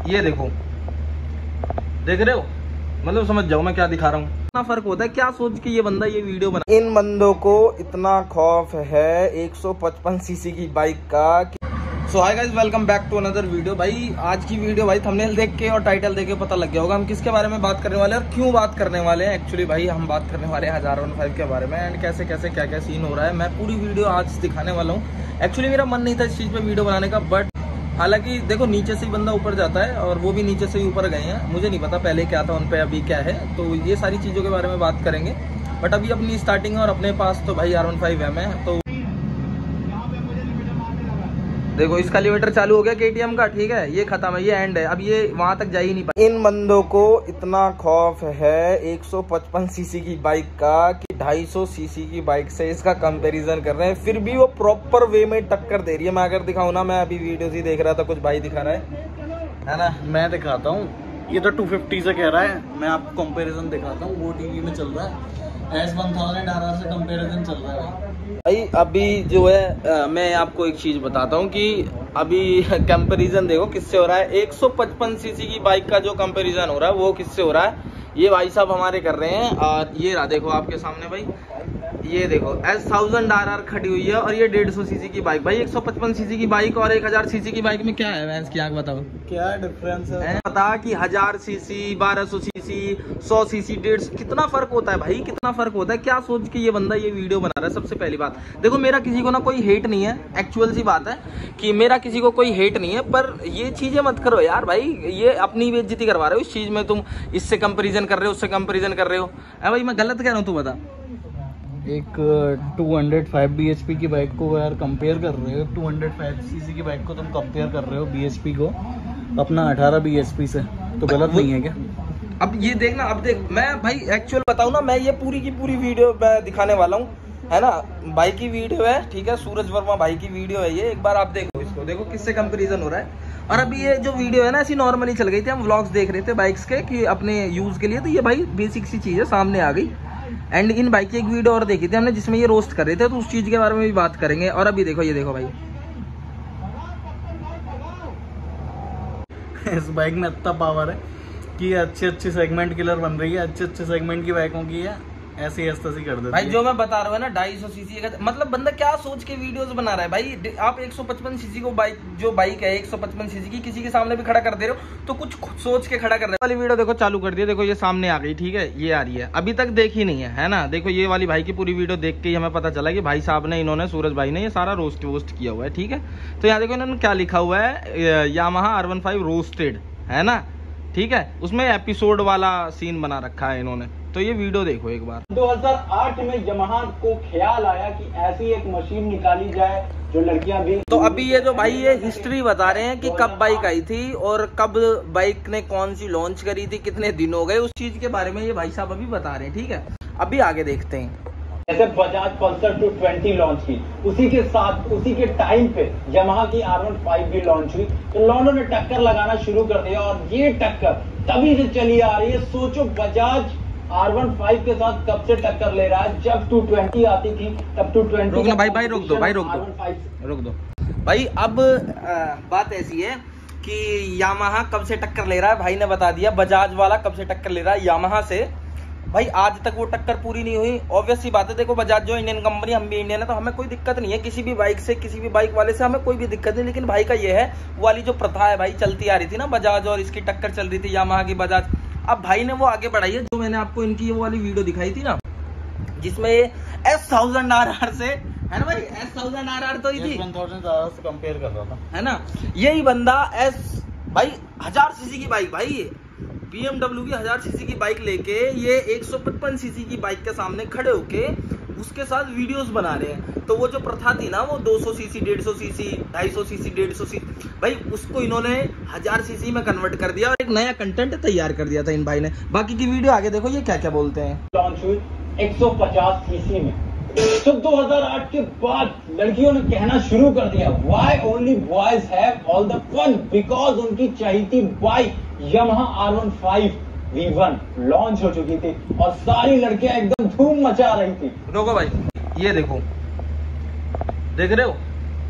ये देखो, देख रहे हो, मतलब समझ जाओ मैं क्या दिखा रहा हूँ। इतना फर्क होता है, क्या सोच के ये बंदा ये वीडियो बना। इन बंदों को इतना खौफ है 155 सीसी की बाइक का। So hi guys, welcome back to another video. भाई आज की वीडियो भाई थंबनेल देख के और टाइटल देख के पता लग गया होगा हम किसके बारे में बात करने वाले हैं और क्यों बात करने वाले हैं। एक्चुअली भाई हम बात करने वाले हैं R15 के बारे में एंड कैसे कैसे क्या क्या सीन हो रहा है। मैं पूरी वीडियो आज दिखाने वाला हूँ। एक्चुअली मेरा मन नहीं था इस चीज़ पे वीडियो बनाने का, बट हालांकि देखो नीचे से ही बंदा ऊपर जाता है और वो भी नीचे से ही ऊपर गए हैं। मुझे नहीं पता पहले क्या था उन पे, अभी क्या है, तो ये सारी चीज़ों के बारे में बात करेंगे। बट अभी अपनी स्टार्टिंग है और अपने पास तो भाई R15M है। तो देखो इसका एलिवेटर चालू हो गया KTM का, ठीक है, ये खत्म है, ये एंड है, अब ये वहां तक जा ही नहीं पाए। इन बंदों को इतना खौफ है 155 सीसी की बाइक का कि 250 सीसी की बाइक से इसका कंपैरिजन कर रहे हैं, फिर भी वो प्रॉपर वे में टक्कर दे रही है। मैं अगर दिखाऊं ना, मैं अभी वीडियोस ही देख रहा था, कुछ भाई दिखा रहा है ना, मैं दिखाता हूँ। ये तो 250 से कह रहा है, मैं आपको कंपेरिजन दिखाता हूँ। वो टीवी में चल रहा है S1000 से कंपेरिजन चल रहा है भाई। अभी जो है मैं आपको एक चीज बताता हूँ कि अभी कंपैरिजन देखो किससे हो रहा है। 155 सीसी की बाइक का जो कंपैरिजन हो रहा है वो किससे हो रहा है, ये भाई साहब हमारे कर रहे हैं। और ये रहा देखो आपके सामने भाई, ये देखो S1000 खड़ी हुई है और ये 150 सीसी की बाइक। भाई 155 सीसी की बाइक और 1000 सीसी की बाइक में क्या है भैंस की आंख, बताओ क्या डिफरेंस है। पता कि 1000 सीसी, 1200 सीसी, 100 सीसी, 150, कितना फर्क होता है भाई, कितना फर्क होता है। क्या सोच के ये बंदा ये वीडियो बना रहा है। सबसे पहली बात देखो, मेरा किसी को ना कोई हेट नहीं है, एक्चुअल सी बात है कि मेरा किसी को कोई हेट नहीं है, पर ये चीजें मत करो यार भाई, ये अपनी बेइज्जती करवा रहे हो इस चीज में। तुम इससे कंपेरिजन कर रहे हो, उससे कंपेरिजन कर रहे हो। भाई मैं गलत कह रहा हूँ, तू बता। एक 205 bhp की बाइक को यार कंपेयर कर रहे हो, 205 सीसी की बाइक को तुम कंपेयर कर रहे हो bhp को अपना 18 bhp से, तो गलत नहीं है क्या? अब ये देखना, अब देख मैं भाई एक्चुअल बताऊं ना, मैं ये पूरी की पूरी वीडियो मैं दिखाने वाला हूँ, है ना। भाई की वीडियो है, ठीक है, सूरज वर्मा भाई की वीडियो है ये। एक बार आप देखो इसको, देखो किससे कंपैरिजन हो रहा है। और अभी ये जो वीडियो है ना, ऐसी नॉर्मली चल गई थी, हम व्लॉग्स देख रहे थे बाइक्स के कि अपने यूज के लिए, तो ये भाई बेसिक सी चीज है सामने आ गई। एंड इन बाइक की एक वीडियो और देखी थी हमने जिसमें ये रोस्ट कर रहे थे, तो उस चीज के बारे में भी बात करेंगे। और अभी देखो, ये देखो भाई इस बाइक में इतना पावर है कि अच्छे सेगमेंट किलर बन रही है, अच्छे सेगमेंट की बाइकों की है, ऐसी ऐसी कर देती है भाई। जो मैं बता रहा हूँ ना 250 सीसी का, मतलब बंदा क्या सोच के वीडियोस बना रहा है भाई। आप 155 सीसी को बाइक, जो बाइक है 155 सीसी की, किसी के सामने भी खड़ा कर दे रहे हो तो कुछ सोच के खड़ा कर रहे हो। वाली वीडियो देखो चालू कर दिया, देखो ये सामने आ गई, ठीक है, ये आ रही है, अभी तक देखी नहीं है ना। देखो ये वाली भाई की पूरी वीडियो देख के ही हमें पता चला कि भाई साहब ने, इन्होंने, सूरज भाई ने ये सारा रोस्ट किया हुआ है, ठीक है। तो यहाँ देखो इन्होंने क्या लिखा हुआ है, यामाहा R15 रोस्टेड, है ना, ठीक है। उसमें एपिसोड वाला सीन बना रखा है इन्होंने, तो ये वीडियो देखो एक बार। 2008 में यामाहा को ख्याल आया कि ऐसी एक मशीन निकाली जाए जो लड़कियां भी। तो अभी ये जो भाई ये हिस्ट्री बता रहे हैं कि कब बाइक आई थी और कब बाइक ने कौन सी लॉन्च करी थी, कितने दिन हो गए, उस चीज के बारे में ये भाई साहब अभी बता रहे हैं, ठीक है। अभी आगे देखते हैं। जैसे बजाज पल्सर 220 लॉन्च की, उसी के साथ उसी के टाइम पे यामाहा की R15 भी लॉन्च हुई, तो लॉन्डो ने टक्कर लगाना शुरू कर दिया और ये टक्कर तभी से चली आ रही है। सोचो बजाज R15 के साथ कब से टक्कर ले रहा है। जब 220 आती थी तब 220 रोक लो भाई रोक दो भाई, रोक दो भाई। अब बात ऐसी है कि यामाहा कब से टक्कर ले रहा है, भाई ने बता दिया। बजाज वाला कब से टक्कर ले रहा है यामाहा से, भाई आज तक वो टक्कर पूरी नहीं हुई। ऑब्वियस सी बात है, देखो बजाज जो इंडियन कंपनी, हम भी इंडियन है, तो हमें कोई दिक्कत नहीं है किसी भी बाइक से, किसी भी बाइक वाले से हमें कोई भी दिक्कत नहीं। लेकिन भाई का ये है, वो वाली जो प्रथा है भाई चलती आ रही थी ना, बजाज और इसकी टक्कर चल रही थी यामाहा की बजाज, अब भाई ने वो आगे बढ़ाई है। जो मैंने आपको इनकी वो वाली वीडियो दिखाई थी ना, जिसमें S1000 से, है ना भाई, S1000 तो थी, 1000 से कंपेयर कर रहा था, है ना। यही बंदा भाई 1000 सीसी की बाइक, भाई BMW की 1000 सीसी की बाइक लेके ये 155 सीसी की बाइक के सामने खड़े होके उसके साथ वीडियोस बना रहे हैं। तो वो जो प्रथा थी ना, वो 200 सीसी, 150 सीसी, 250 सीसी, 150 सीसी, भाई उसको इन्होंने 1000 सीसी में कन्वर्ट कर दिया और एक नया कंटेंट तैयार कर दिया था इन भाई ने। बाकी की वीडियो आगे देखो, ये क्या क्या बोलते हैं। लॉन्च हुई 150 सीसी में, तो 2008 के बाद लड़कियों ने कहना शुरू कर दिया, why only boys have all the fun, because उनकी चहीती bike Yamaha R15 V1 launch हो चुकी थी और सारी लड़कियां एकदम धूम मचा रही थी। रोको भाई, ये देखो, देख रहे हो,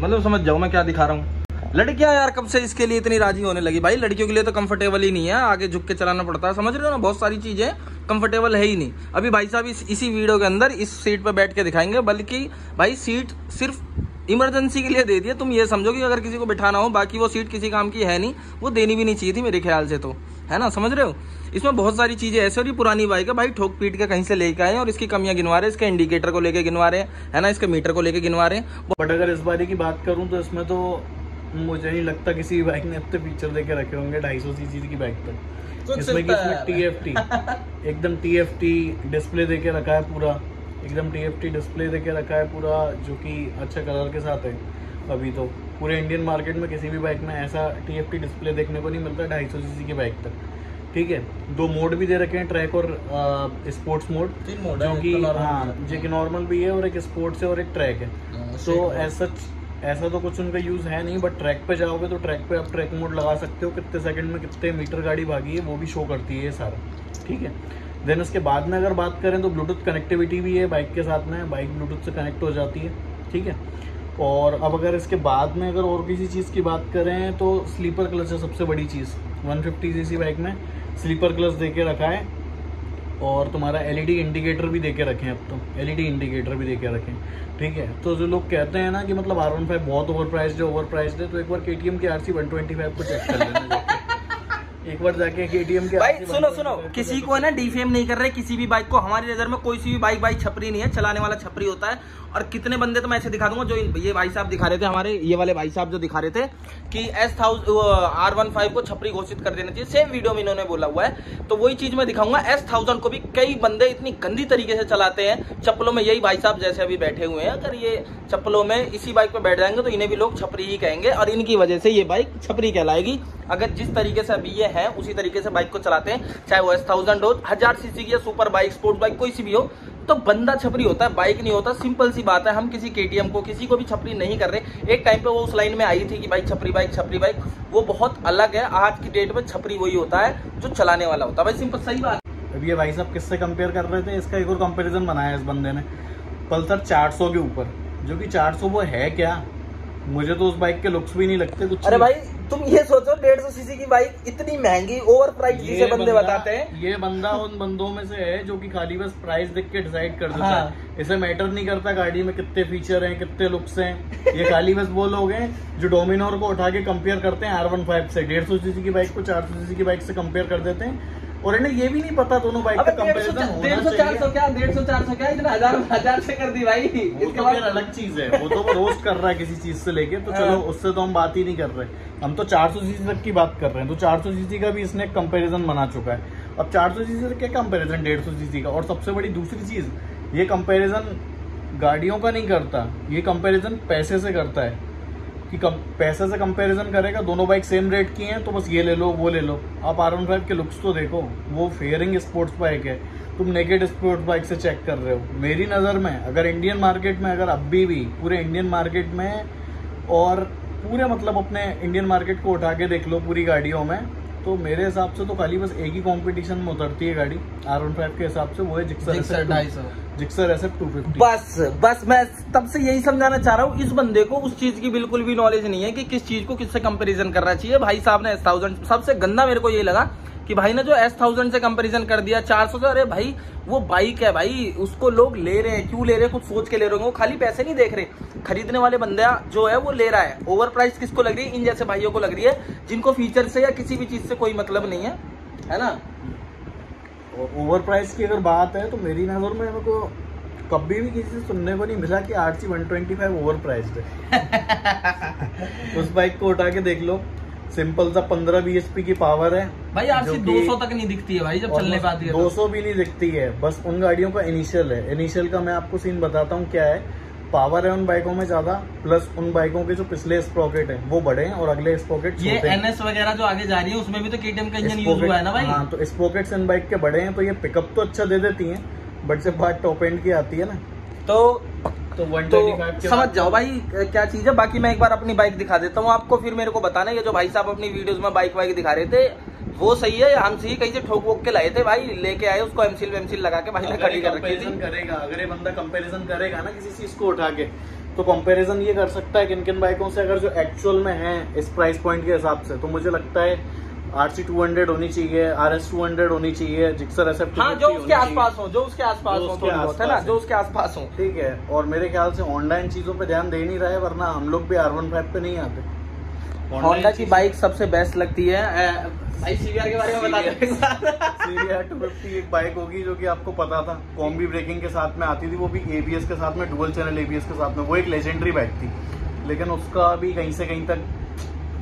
मतलब समझ जाओ मैं क्या दिखा रहा हूँ। लड़कियां यार कब से इसके लिए इतनी राजी होने लगी भाई, लड़कियों के लिए तो कंफर्टेबल ही नहीं है, आगे झुक के चलाना पड़ता है, समझ रहे हो ना, बहुत सारी चीजें कंफर्टेबल है ही नहीं। अभी भाई साहब इसी वीडियो के अंदर इस सीट पे बैठ के दिखाएंगे, बल्कि भाई सीट सिर्फ इमरजेंसी के लिए दे दिया, तुम ये समझो कि अगर किसी को बिठाना हो, बाकी वो सीट किसी काम की है नहीं, वो देनी भी नहीं चाहिए थी मेरे ख्याल से, तो है ना, समझ रहे हो। इसमें बहुत सारी चीजें ऐसे, और ये पुरानी बाइक है भाई, ठोक पीट के कहीं से लेके आए और इसकी कमियां गिनवा रहे हैं, इसके इंडिकेटर को लेके गिनवा रहे हैं, है ना, इसके मीटर को लेके गिनवा रहे हैं। बट अगर इस बारी की बात करूं तो इसमें तो मुझे नहीं लगता किसी बाइक ने इतने फीचर देके रखे होंगे 250 सीसी की बाइक पर। इसमें TFT एकदम TFT डिस्प्ले देके रखा है पूरा, एकदम TFT डिस्प्ले देके रखा है पूरा, जो कि अच्छे कलर के साथ है। अभी तो पूरे इंडियन मार्केट में किसी भी बाइक में ऐसा TFT डिस्प्ले देखने को नहीं मिलता 250 सीसी की बाइक तक, ठीक है। 2 मोड भी दे रखे हैं, ट्रैक और स्पोर्ट्स मोड, जो कि हाँ जो कि नॉर्मल भी है, और एक स्पोर्ट्स है और एक ट्रैक है। तो ऐसा तो कुछ उनका यूज है नहीं, बट ट्रैक पे जाओगे तो ट्रैक पे आप ट्रैक मोड लगा सकते हो, कितने सेकंड में कितने मीटर गाड़ी भागी है वो भी शो करती है ये सारा, ठीक है। देन उसके बाद में अगर बात करें तो ब्लूटूथ कनेक्टिविटी भी है बाइक के साथ में, बाइक ब्लूटूथ से कनेक्ट हो जाती है, ठीक है। और अब अगर इसके बाद में अगर और किसी चीज़ की बात करें तो स्लीपर क्लच है सबसे बड़ी चीज़। 150 सीसी बाइक में स्लीपर क्लच दे के रखा है, और तुम्हारा LED इंडिकेटर भी देके रखे हैं, अब तो LED इंडिकेटर भी देके रखे हैं, ठीक है। तो जो लोग कहते हैं ना कि मतलब R15 बहुत ओवर प्राइस्ड है, तो एक बार KTM के RC 125 को चेक कर लेना एक बार जाके KTM के। भाई सुनो, किसी को है ना डिफेम नहीं कर रहे, किसी भी बाइक को, हमारी नजर में कोई सी भी बाइक छपरी नहीं है, चलाने वाला छपरी होता है। और कितने बंदे तो मैं ऐसे दिखा दूंगा, जो ये भाई साहब दिखा रहे थे, हमारे ये वाले भाई साहब जो दिखा रहे थे कि R15 को छपरी घोषित कर देना चाहिए, सेम वीडियो में इन्होंने बोला हुआ है, तो वही चीज मैं दिखाऊंगा। S1000 को भी कई बंदे इतनी गंदी तरीके से चलाते हैं चप्पलों में, यही भाई साहब जैसे अभी बैठे हुए हैं, अगर ये चप्पलों में इसी बाइक पे बैठ जाएंगे तो इन्हें भी लोग छपरी ही कहेंगे, और इनकी वजह से ये बाइक छपरी कहलाएगी। अगर जिस तरीके से अभी ये है उसी तरीके से बाइक को चलाते हैं, चाहे वो S1000 हो, 1000 सीसी की सुपर बाइक, स्पोर्ट्स बाइक, कोई सी भी हो, तो बंदा छपरी होता है, बाइक नहीं होता। सिंपल सी बात है, हम किसी KTM को, किसी को भी छपरी नहीं कर रहे। एक टाइम पे वो उस लाइन में आई थी कि भाई छपरी बाइक, वो बहुत अलग है। आज की डेट में छपरी वही होता है जो चलाने वाला होता है, भाई सिंपल सही बात। अब ये भाई साहब किससे कंपेयर कर रहे थे, इसका एक और कंपेरिजन बनाया इस बंदे ने पल्सर 400 के ऊपर, जो कि 400 वो है क्या, मुझे तो उस बाइक के लुक्स भी नहीं लगते कुछ। अरे भाई तुम ये सोचो 150 सीसी की बाइक इतनी महंगी, ओवर प्राइस जिसे बंदे बताते हैं, ये बंदा उन बंदों में से है जो कि खाली बस प्राइस देख के डिसाइड कर देता है। इसे मैटर नहीं करता गाड़ी में कितने फीचर हैं, कितने लुक्स हैं। ये खाली बस वो लोग हैं जो डोमिनोर को उठा के कंपेयर करते हैं R15 से, 150 सीसी की बाइक को 400 सीसी की बाइक से कंपेयर कर देते हैं, और इन्हें ये भी नहीं पता दोनों बाइक का कंपैरिजन होना चाहिए। 150 क्या 150 क्या इतना 1000 से कर दी भाई, इसके बाद अलग चीज है, वो तो वो रोस्ट कर रहा है किसी चीज से लेके, तो चलो उससे तो हम बात ही नहीं कर रहे, हम तो 400 सीसी तक की बात कर रहे हैं। तो 400 सीसी का भी इसने कंपैरिजन बना चुका है। अब 400 सीसी का क्या कंपैरिजन 150 सीसी का। और सबसे बड़ी दूसरी चीज, ये कंपैरिजन गाड़ियों का नहीं करता, ये कंपैरिजन पैसे से करता है, कि पैसे से कंपैरिजन करेगा, दोनों बाइक सेम रेट की हैं तो बस ये ले लो वो ले लो। आप R15 के लुक्स तो देखो, वो फेयरिंग स्पोर्ट्स बाइक है, तुम नेकेड स्पोर्ट्स बाइक से चेक कर रहे हो। मेरी नज़र में अगर इंडियन मार्केट में, अगर अभी भी पूरे इंडियन मार्केट में, और पूरे मतलब अपने इंडियन मार्केट को उठा के देख लो पूरी गाड़ियों में, तो मेरे हिसाब से तो खाली बस एक ही कंपटीशन में उतरती है गाड़ी R15 के हिसाब से, वो है जिक्सर SF 250। बस मैं तब से यही समझाना चाह रहा हूँ, इस बंदे को उस चीज की बिल्कुल भी नॉलेज नहीं है कि किस चीज को किससे कंपैरिजन करना चाहिए। भाई साहब ने S1000, सबसे गंदा मेरे को यही लगा कि भाई ने जो S1000 से कंपैरिजन कर दिया 400 से। अरे भाई वो बाइक है भाई, उसको लोग ले रहे हैं, क्यों ले रहे हैं, कुछ सोच के ले रहे हैं, वो खाली पैसे नहीं देख रहे, खरीदने वाले बंदा जो है वो ले रहा है। ओवर प्राइस किसको लग रही है, इन जैसे भाइयों को लग रही है जिनको फीचर से या किसी भी चीज से कोई मतलब नहीं है ना। ओवर प्राइस की अगर बात है तो मेरी नजर में मेरे को कभी भी किसी से सुनने को नहीं मिला कि RC 125 ओवर प्राइस्ड है। उस बाइक को उठा के देख लो, सिंपल सा 15 bhp की पावर है भाई, RC 200 तक नहीं दिखती है भाई जब चलने पे आती है, 200 भी नहीं दिखती है। बस उन गाड़ियों का इनिशियल है। इनिशियल का मैं आपको सीन बताता हूँ क्या है। पावर है उन बाइकों में ज्यादा, प्लस उन बाइकों के जो पिछले स्प्रॉकेट है वो बड़े हैं और अगले स्प्रॉकेट छोटे हैं। NS वगैरह जो आगे जा रही है उसमें भी तो KTM का इंजन यूज हुआ है ना भाई। हाँ, तो स्प्रॉकेट्स इन बाइक के बड़े हैं, तो ये पिकअप तो अच्छा दे देती हैं, बट जब बात टॉप एंड की आती है ना तो 125 समझ जाओ भाई क्या चीज है। बाकी मैं एक बार अपनी बाइक दिखा देता हूँ आपको, फिर मेरे को बताना ये जो भाई साहब अपनी वीडियोस में बाइक वाइक दिखा रहे थे वो सही है, हम सही कहीं से ठोक वोक के लाए थे भाई, लेके आए उसको एमसील वेमसील लगा के भाई ने खड़ी कर रखी थी। करेगा अगर ये बंदा कंपैरिजन करेगा ना किसी चीज को उठा के, तो कंपैरिजन ये कर सकता है किन किन बाइकों से, अगर जो एक्चुअल में है इस प्राइस पॉइंट के हिसाब से, तो मुझे लगता है RC 200 होनी चाहिए, RS 200 होनी चाहिए, जिक्सर SF हाँ, जो उसके आसपास हो, जो उसके आसपास हो, थोड़ी बहुत है ना, जो उसके आसपास हो, ठीक है। और मेरे ख्याल से होंडा इन चीजों पे ध्यान दे नहीं रहा है, वरना हम लोग भी R15 पे नहीं आते। होंडा की बाइक सबसे बेस्ट लगती है। भाई CBR के बारे में बता दो। CBR 250 एक बाइक होगी जो कि आपको पता था कॉम्बी ब्रेकिंग के साथ में आती थी, वो भी ABS के साथ में, डुअल चैनल ABS के साथ में, वो एक लेजेंडरी बाइक थी, लेकिन उसका भी कहीं से कहीं तक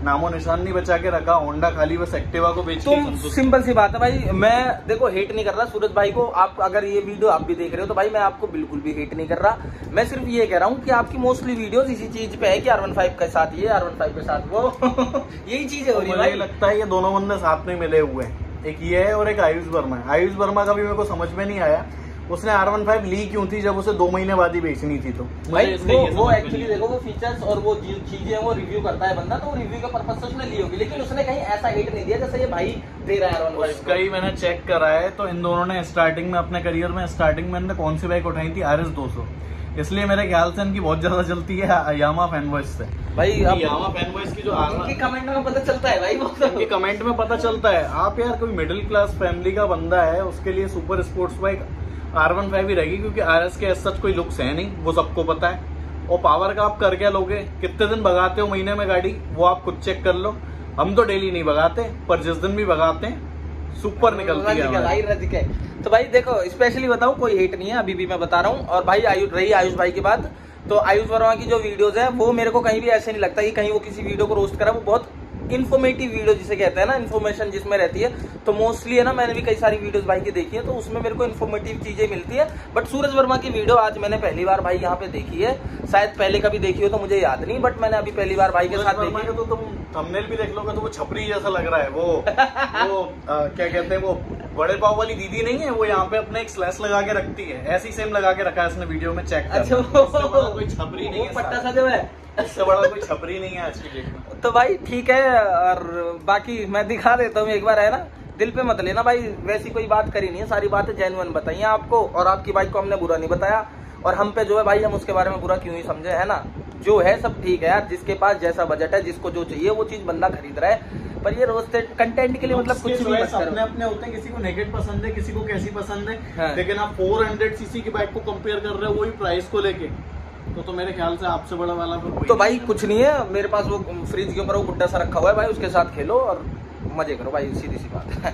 नामो निशान नहीं बचा के रखा। होंडा खाली बस एक्टिवा को बेच के। सिंपल सी बात है भाई, मैं देखो हेट नहीं कर रहा सूरज भाई को। आप अगर ये वीडियो आप भी देख रहे हो तो भाई मैं आपको बिल्कुल भी हेट नहीं कर रहा। मैं सिर्फ ये कह रहा हूँ कि आपकी मोस्टली वीडियोस इसी चीज पे है कि R15 के साथ ये, R15 के साथ वो यही चीज है। मुझे लगता है ये दोनों बंदे साथ में मिले हुए हैं, एक ये है और एक आयुष वर्मा है। आयुष वर्मा का भी मेरे को समझ में नहीं आया उसने R15 ली क्यों थी जब उसे 2 महीने बाद ही बेचनी थी। तो भाई वो एक्चुअली देखो वो फीचर्स और वो चीजें वो रिव्यू करता है बंदा, तो वो रिव्यू के पर्पस से उसने ली होगी, लेकिन उसने कहीं ऐसा हिट नहीं दिया जैसे ये भाई दे रहा है R15। उसका ही मैंने चेक करा है तो इन दोनों ने स्टार्टिंग में अपने करियर में स्टार्टिंग में इन्होंने कौन सी बाइक उठाई थी, RS 200, इसलिए मेरे ख्याल से इनकी बहुत ज्यादा चलती है यामा फैनबॉयज से। भाई यामा फैनबॉयज की जो इनकी कमेंट में पता चलता है भाई, इनके कमेंट में पता चलता है। आप यार कोई मिडिल क्लास फैमिली का बंदा है, उसके लिए सुपर स्पोर्ट्स बाइक R15 ही रहेगी, क्योंकि RS के सच कोई लुक्स है नहीं, वो सबको पता है। और पावर का आप कर क्या लोगे, कितने दिन भगाते हो महीने में गाड़ी, वो आप खुद चेक कर लो। हम तो डेली नहीं भगाते, पर जिस दिन भी भगाते हैं सुपर निकलती है। तो भाई देखो स्पेशली बताऊं, कोई हेट नहीं है, अभी भी मैं बता रहा हूँ। और भाई आयुष भाई की बात, तो आयुष वर्मा की जो वीडियोस है वो मेरे को कहीं भी ऐसे नहीं लगता कि कहीं वो किसी वीडियो को रोस्ट करा। वो बहुत इन्फॉर्मेटिव वीडियो जिसे कहते हैं ना, इन्फॉर्मेशन जिसमें रहती है, तो मोस्टली है ना, मैंने भी कई सारी वीडियोस भाई की देखी है, तो उसमें मेरे को इन्फॉर्मेटिव चीजें मिलती है। बट सूरज वर्मा की वीडियो आज मैंने पहली बार भाई यहाँ पे देखी है, शायद पहले कभी देखी हो तो मुझे याद नहीं, बट मैंने अभी पहली बार भाई के साथ देखी है। तो तुम थंबनेल भी देख लोगे तो वो छपरी जैसा लग रहा है। वो क्या कहते हैं, वो बड़े पाव वाली दीदी नहीं है, वो यहाँ पे अपने एक स्लैश लगा के रखती है, ऐसी सेम लगा के रखा है इसने वीडियो में, चेक कर। अच्छा, कोई छपरी नहीं है, पट्टा सा जो है इससे बड़ा कोई छपरी नहीं है आज की डेट में। तो भाई ठीक है, और बाकी मैं दिखा देता हूँ एक बार, है ना, दिल पे मत लेना भाई, वैसी कोई बात करी नहीं है, सारी बातें जेन्युइन बताई हैं आपको, और आपकी बाइक को हमने बुरा नहीं बताया। और हम पे जो है भाई, हम उसके बारे में बुरा क्यों ही समझे, है ना, जो है सब ठीक है यार, जिसके पास जैसा बजट है, जिसको जो चाहिए वो चीज बंदा खरीद रहा है। पर ये रोस्टेड कंटेंट के लिए मतलब कुछ भी मत करो। अपने अपने होते हैं, किसी को नेकेड पसंद है, किसी को कैसी पसंद है, हाँ। लेकिन आप 400 सीसी की बाइक को कंपेयर कर रहे हो वही प्राइस को लेके, तो मेरे ख्याल से आपसे बड़ा वाला तो भाई कुछ नहीं है, मेरे पास वो फ्रिज के ऊपर वो गुड्डा सा रखा हुआ है भाई, उसके साथ खेलो और मजे करो भाई, सीधी सी बात है।